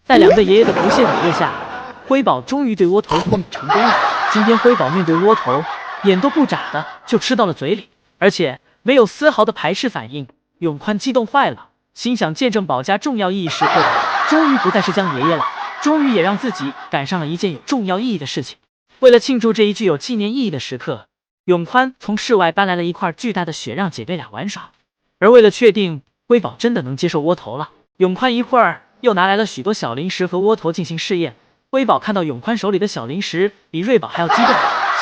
在两个爷爷的不懈努力下，辉宝终于对窝头脱敏成功了。今天辉宝面对窝头，眼都不眨的就吃到了嘴里，而且没有丝毫的排斥反应。永宽激动坏了，心想见证宝家重要意义时刻，终于不再是江爷爷了，终于也让自己赶上了一件有重要意义的事情。为了庆祝这一具有纪念意义的时刻，永宽从室外搬来了一块巨大的雪让姐妹俩玩耍。而为了确定辉宝真的能接受窝头了，永宽一会儿又拿来了许多小零食和窝头进行试验。辉宝看到永宽手里的小零食比瑞宝还要激动，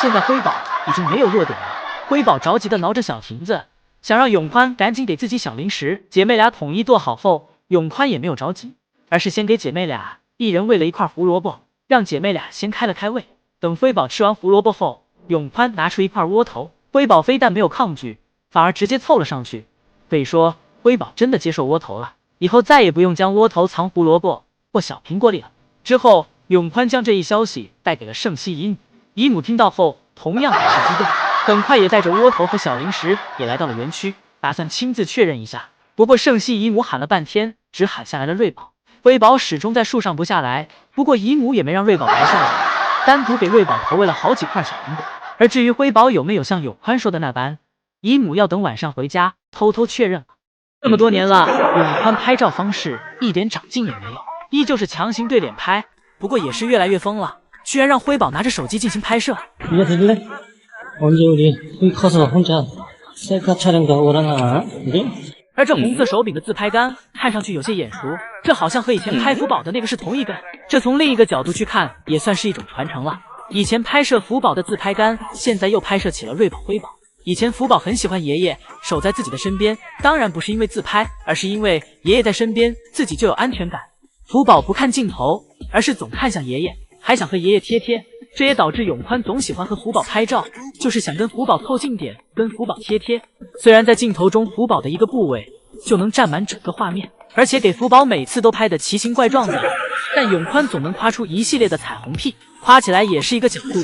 现在辉宝已经没有弱点了。辉宝着急的挠着小亭子，想让永宽赶紧给自己小零食。姐妹俩统一剁好后，永宽也没有着急，而是先给姐妹俩一人喂了一块胡萝卜，让姐妹俩先开了开胃。等辉宝吃完胡萝卜后，永宽拿出一块窝头，辉宝非但没有抗拒，反而直接凑了上去。可以说辉宝真的接受窝头了，以后再也不用将窝头藏胡萝卜或小苹果里了。之后永宽将这一消息带给了圣西姨母，姨母听到后同样还是激动，很快也带着窝头和小零食也来到了园区，打算亲自确认一下。不过圣西姨母喊了半天，只喊下来了瑞宝，辉宝始终在树上不下来。不过姨母也没让瑞宝白下来，单独给瑞宝投喂了好几块小苹果。而至于辉宝有没有像永宽说的那般，姨母要等晚上回家偷偷确认了。这么多年了，永宽拍照方式一点长进也没有，依旧是强行对脸拍，不过也是越来越疯了，居然让辉宝拿着手机进行拍摄。 이거 들래? 언제 우리 커서 혼자 셀카 촬영도 하고 그러나? 그래? 而这红色手柄的自拍杆看上去有些眼熟，这好像和以前拍福宝的那个是同一根。这从另一个角度去看，也算是一种传承了。以前拍摄福宝的自拍杆，现在又拍摄起了瑞宝、辉宝。以前福宝很喜欢爷爷，守在自己的身边，当然不是因为自拍，而是因为爷爷在身边，自己就有安全感。福宝不看镜头，而是总看向爷爷，还想和爷爷贴贴。这也导致永宽总喜欢和福宝拍照，就是想跟福宝凑近点，跟福宝贴贴。虽然在镜头中福宝的一个部位就能占满整个画面，而且给福宝每次都拍得奇形怪状的，但永宽总能夸出一系列的彩虹屁，夸起来也是一个角度。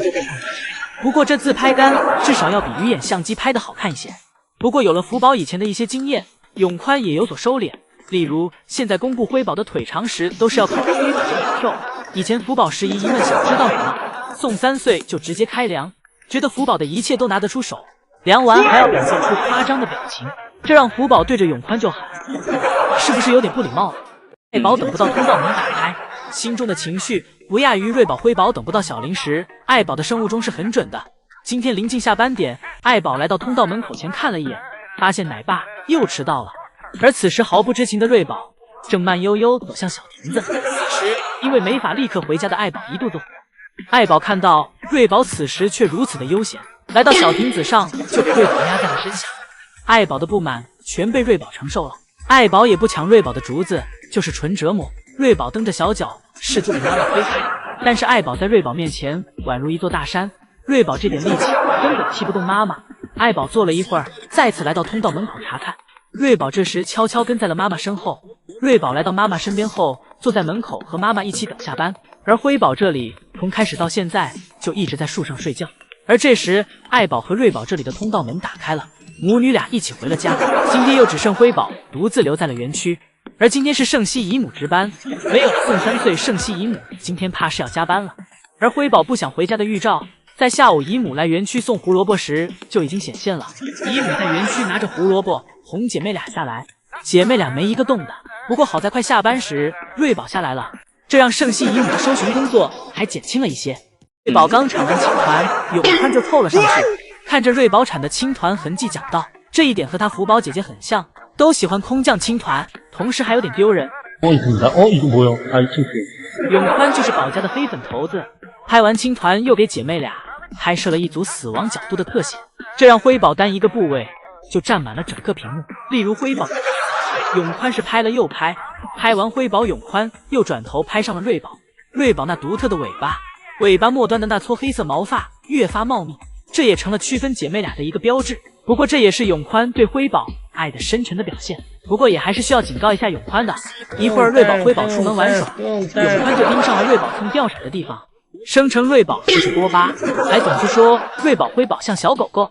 不过这自拍杆至少要比鱼眼相机拍得好看一些。不过有了福宝以前的一些经验，永宽也有所收敛。例如现在公布辉宝的腿长时，都是要考虑辉宝的 Q。以前福宝11一问想知道什么，送3岁就直接开量，觉得福宝的一切都拿得出手，量完还要表现出夸张的表情，这让福宝对着永宽就喊，是不是有点不礼貌了？爱宝等不到通道门打开，心中的情绪不亚于瑞宝、辉宝等不到小零食。爱宝的生物钟是很准的。今天临近下班点，爱宝来到通道门口前看了一眼，发现奶爸又迟到了。而此时毫不知情的瑞宝正慢悠悠走向小亭子。此时因为没法立刻回家的爱宝一肚子火。爱宝看到瑞宝此时却如此的悠闲，来到小亭子上就给瑞宝压在了身下。爱宝的不满全被瑞宝承受了。爱宝也不抢瑞宝的竹子，就是纯折磨。瑞宝蹬着小脚试图给妈妈推开，但是爱宝在瑞宝面前宛如一座大山，瑞宝这点力气根本踢不动妈妈。爱宝坐了一会儿，再次来到通道门口查看。瑞宝这时悄悄跟在了妈妈身后。瑞宝来到妈妈身边后，坐在门口和妈妈一起等下班。而辉宝这里从开始到现在就一直在树上睡觉。而这时爱宝和瑞宝这里的通道门打开了，母女俩一起回了家。今天又只剩辉宝独自留在了园区。而今天是圣西姨母值班，没有送3岁，圣西姨母今天怕是要加班了。而辉宝不想回家的预兆在下午姨母来园区送胡萝卜时就已经显现了。姨母在园区拿着胡萝卜哄姐妹俩下来，姐妹俩没一个动的。不过好在快下班时瑞宝下来了，这让圣西姨母的搜寻工作还减轻了一些。瑞宝刚铲完青团，永宽就凑了上去，看着瑞宝铲的青团痕迹讲道，这一点和他福宝姐姐很像，都喜欢空降青团，同时还有点丢人。永宽就是宝家的黑粉头子，拍完青团又给姐妹俩拍摄了一组死亡角度的特写，这让辉宝单一个部位就占满了整个屏幕。例如辉宝的永宽是拍了又拍，拍完辉宝永宽又转头拍上了瑞宝。瑞宝那独特的尾巴，尾巴末端的那撮黑色毛发越发茂密，这也成了区分姐妹俩的一个标志。不过这也是永宽对辉宝爱的深沉的表现。不过也还是需要警告一下永宽的，一会儿瑞宝、辉宝出门玩耍，永宽就盯上了瑞宝蹭吊闪的地方，声称瑞宝就是多巴，还总是说瑞宝、辉宝像小狗狗。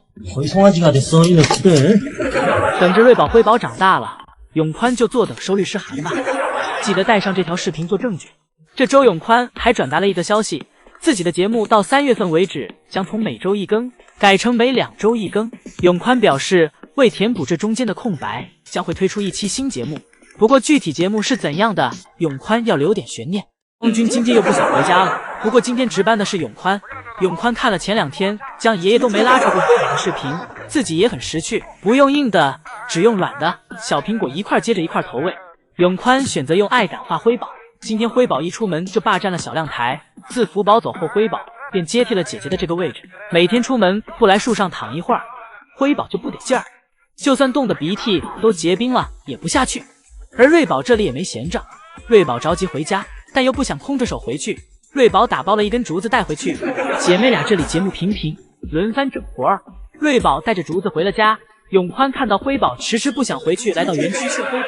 等着瑞宝、辉宝长大了，永宽就坐等收律师函吧，记得带上这条视频做证据。这周永宽还转达了一个消息，自己的节目到3月份为止将从每周一更改成每2周一更。永宽表示，为填补这中间的空白，将会推出一期新节目。不过具体节目是怎样的，永宽要留点悬念。空军今天又不想回家了，不过今天值班的是永宽。永宽看了前2天将爷爷都没拉着过辉宝的视频，自己也很识趣，不用硬的，只用软的，小苹果一块接着一块投喂。永宽选择用爱感化辉宝。今天辉宝一出门就霸占了小亮台，自福宝走后，辉宝便接替了姐姐的这个位置。每天出门不来树上躺一会儿，辉宝就不得劲儿，就算冻得鼻涕都结冰了也不下去。而瑞宝这里也没闲着，瑞宝着急回家，但又不想空着手回去。瑞宝打包了一根竹子带回去，姐妹俩这里节目频频，轮番整活儿。瑞宝带着竹子回了家，永宽看到辉宝迟迟不想回去，来到园区训辉宝。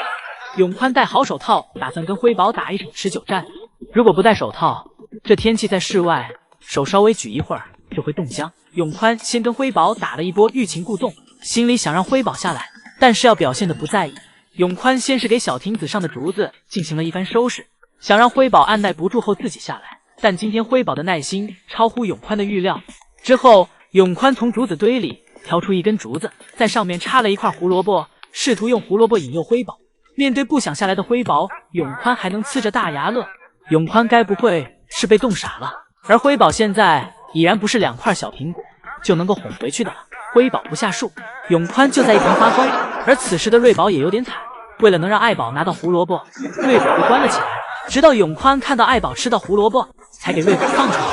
永宽戴好手套，打算跟辉宝打一场持久战。如果不戴手套，这天气在室外，手稍微举一会儿就会冻僵。永宽先跟辉宝打了一波欲擒故纵，心里想让辉宝下来，但是要表现得不在意。永宽先是给小亭子上的竹子进行了一番收拾，想让辉宝按耐不住后自己下来。但今天辉宝的耐心超乎永宽的预料。之后，永宽从竹子堆里挑出一根竹子，在上面插了一块胡萝卜，试图用胡萝卜引诱辉宝。面对不想下来的辉宝，永宽还能呲着大牙乐。永宽该不会是被冻傻了？而辉宝现在已然不是2块小苹果就能够哄回去的了。辉宝不下树，永宽就在一旁发疯。而此时的瑞宝也有点惨，为了能让爱宝拿到胡萝卜，瑞宝被关了起来。直到永宽看到爱宝吃到胡萝卜，才给瑞宝放出来。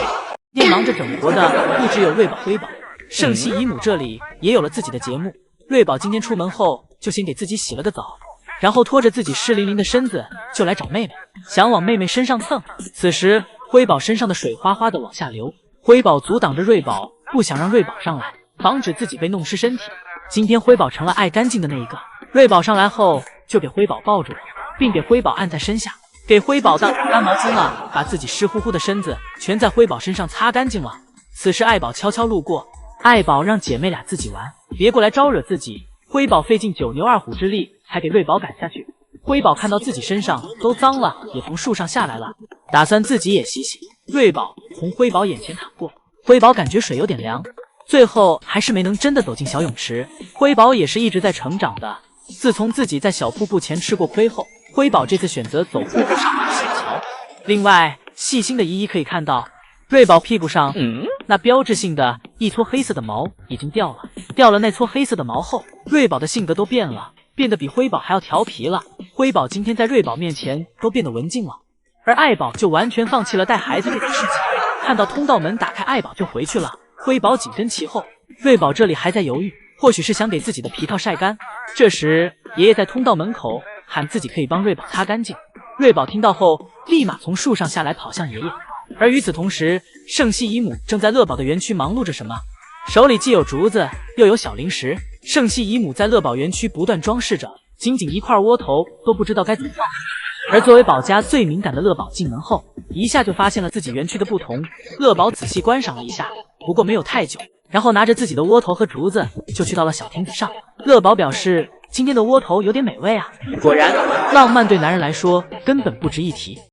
今天忙着整活的不只有瑞宝、辉宝，圣系姨母这里也有了自己的节目。瑞宝今天出门后就先给自己洗了个澡，然后拖着自己湿淋淋的身子就来找妹妹，想往妹妹身上蹭。此时辉宝身上的水哗哗的往下流，辉宝阻挡着瑞宝，不想让瑞宝上来，防止自己被弄湿身体。今天辉宝成了爱干净的那一个。瑞宝上来后就给辉宝抱住了，并给辉宝按在身下，给辉宝当干毛巾了，把自己湿乎乎的身子全在辉宝身上擦干净了。此时爱宝悄悄路过，爱宝让姐妹俩自己玩，别过来招惹自己。辉宝费尽9牛2虎之力才给瑞宝赶下去。辉宝看到自己身上都脏了，也从树上下来了，打算自己也洗洗。瑞宝从辉宝眼前淌过，辉宝感觉水有点凉，最后还是没能真的走进小泳池。辉宝也是一直在成长的，自从自己在小瀑布前吃过亏后，辉宝这次选择走瀑布上来洗桥。另外，细心的依依可以看到，瑞宝屁股上那标志性的一撮黑色的毛已经掉了。掉了那撮黑色的毛后，瑞宝的性格都变了，变得比辉宝还要调皮了。辉宝今天在瑞宝面前都变得文静了，而爱宝就完全放弃了带孩子这件事情。看到通道门打开，爱宝就回去了，辉宝紧跟其后。瑞宝这里还在犹豫，或许是想给自己的皮套晒干。这时爷爷在通道门口喊自己可以帮瑞宝擦干净。瑞宝听到后立马从树上下来跑向爷爷。而与此同时，圣系姨母正在乐宝的园区忙碌着什么，手里既有竹子又有小零食。圣系姨母在乐宝园区不断装饰着，仅仅一块窝头都不知道该怎么放。而作为宝家最敏感的乐宝进门后，一下就发现了自己园区的不同。乐宝仔细观赏了一下，不过没有太久，然后拿着自己的窝头和竹子就去到了小亭子上。乐宝表示今天的窝头有点美味啊。果然，浪漫对男人来说根本不值一提。